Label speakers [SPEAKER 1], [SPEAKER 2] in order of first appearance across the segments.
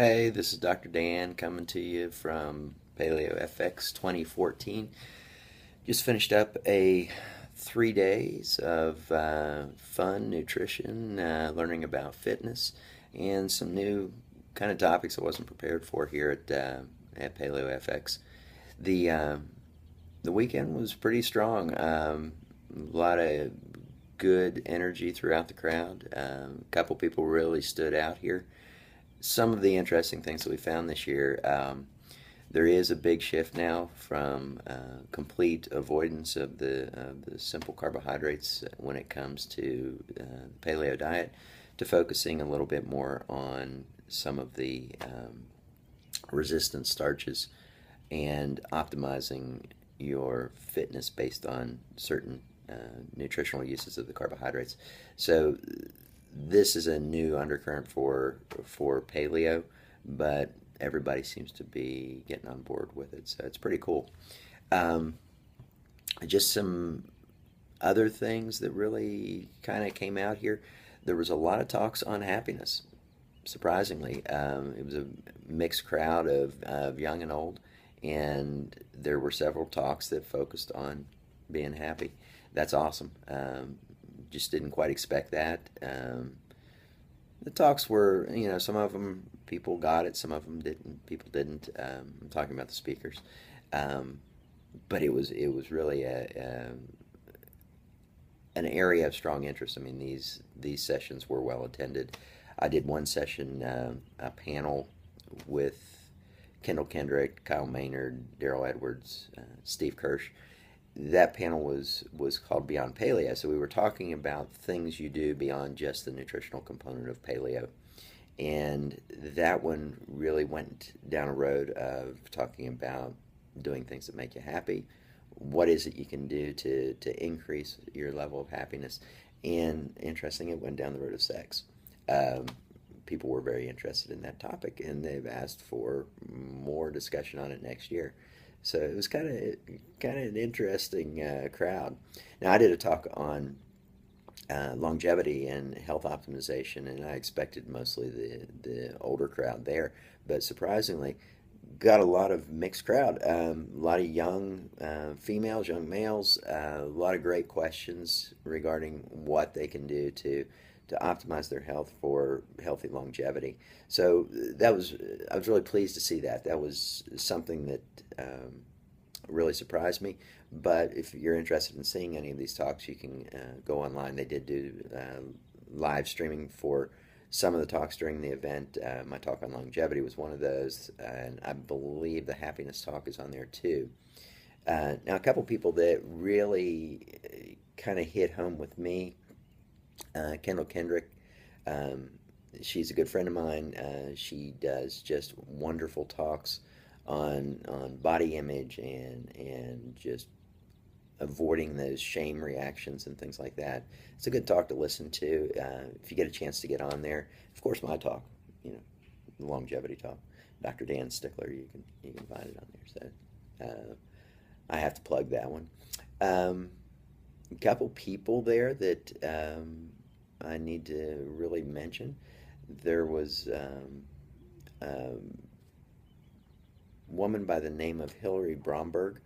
[SPEAKER 1] Hey, this is Dr. Dan coming to you from Paleo FX 2014. Just finished up a 3 days of fun nutrition, learning about fitness, and some new kind of topics I wasn't prepared for here at Paleo FX. The uh, the weekend was pretty strong. A lot of good energy throughout the crowd. A couple people really stood out here. Some of the interesting things that we found this year, there is a big shift now from complete avoidance of the simple carbohydrates when it comes to the paleo diet to focusing a little bit more on some of the resistant starches and optimizing your fitness based on certain nutritional uses of the carbohydrates. So this is a new undercurrent for paleo, but everybody seems to be getting on board with it, so it's pretty cool. Um, just some other things that really kind of came out here. There was a lot of talks on happiness. Surprisingly, it was a mixed crowd of young and old, and there were several talks that focused on being happy. That's awesome. Just didn't quite expect that. The talks were, some of them people got it, some of them didn't. People didn't. I'm talking about the speakers, um, but it was really an area of strong interest. I mean, these sessions were well attended. I did one session, a panel with Kendall Kendrick, Kyle Maynard, Daryl Edwards, Steve Kirsch. That panel was called Beyond Paleo. So we were talking about things you do beyond just the nutritional component of paleo. And that one really went down a road of talking about doing things that make you happy. What is it you can do to increase your level of happiness? And interesting, it went down the road of sex. Um, People were very interested in that topic, and they've asked for more discussion on it next year. So it was kind of an interesting crowd. Now I did a talk on longevity and health optimization, and I expected mostly the older crowd there, but surprisingly, got a lot of mixed crowd. A lot of young females, young males, a lot of great questions regarding what they can do to optimize their health for healthy longevity. So I was really pleased to see that. That was something that really surprised me. But if you're interested in seeing any of these talks, you can go online. They did do live streaming for some of the talks during the event. My talk on longevity was one of those, and I believe the happiness talk is on there too. Now, a couple people that really kind of hit home with me. Kendall Kendrick, um, she's a good friend of mine. She does just wonderful talks on body image and just avoiding those shame reactions and things like that. It's a good talk to listen to if you get a chance to get on there. Of course, my talk, the longevity talk, Dr.DanStickler. You can find it on there. So I have to plug that one. A couple people there that I need to really mention. There was a woman by the name of Hillary Bromberg.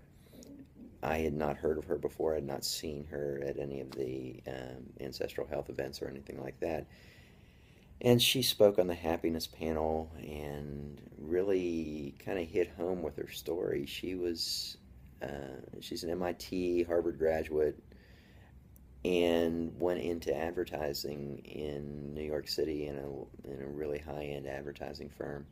[SPEAKER 1] I had not heard of her before. I had not seen her at any of the ancestral health events or anything like that. And she spoke on the happiness panel and really kind of hit home with her story. She's an MIT, Harvard graduate, and went into advertising in New York City in a really high end advertising firm.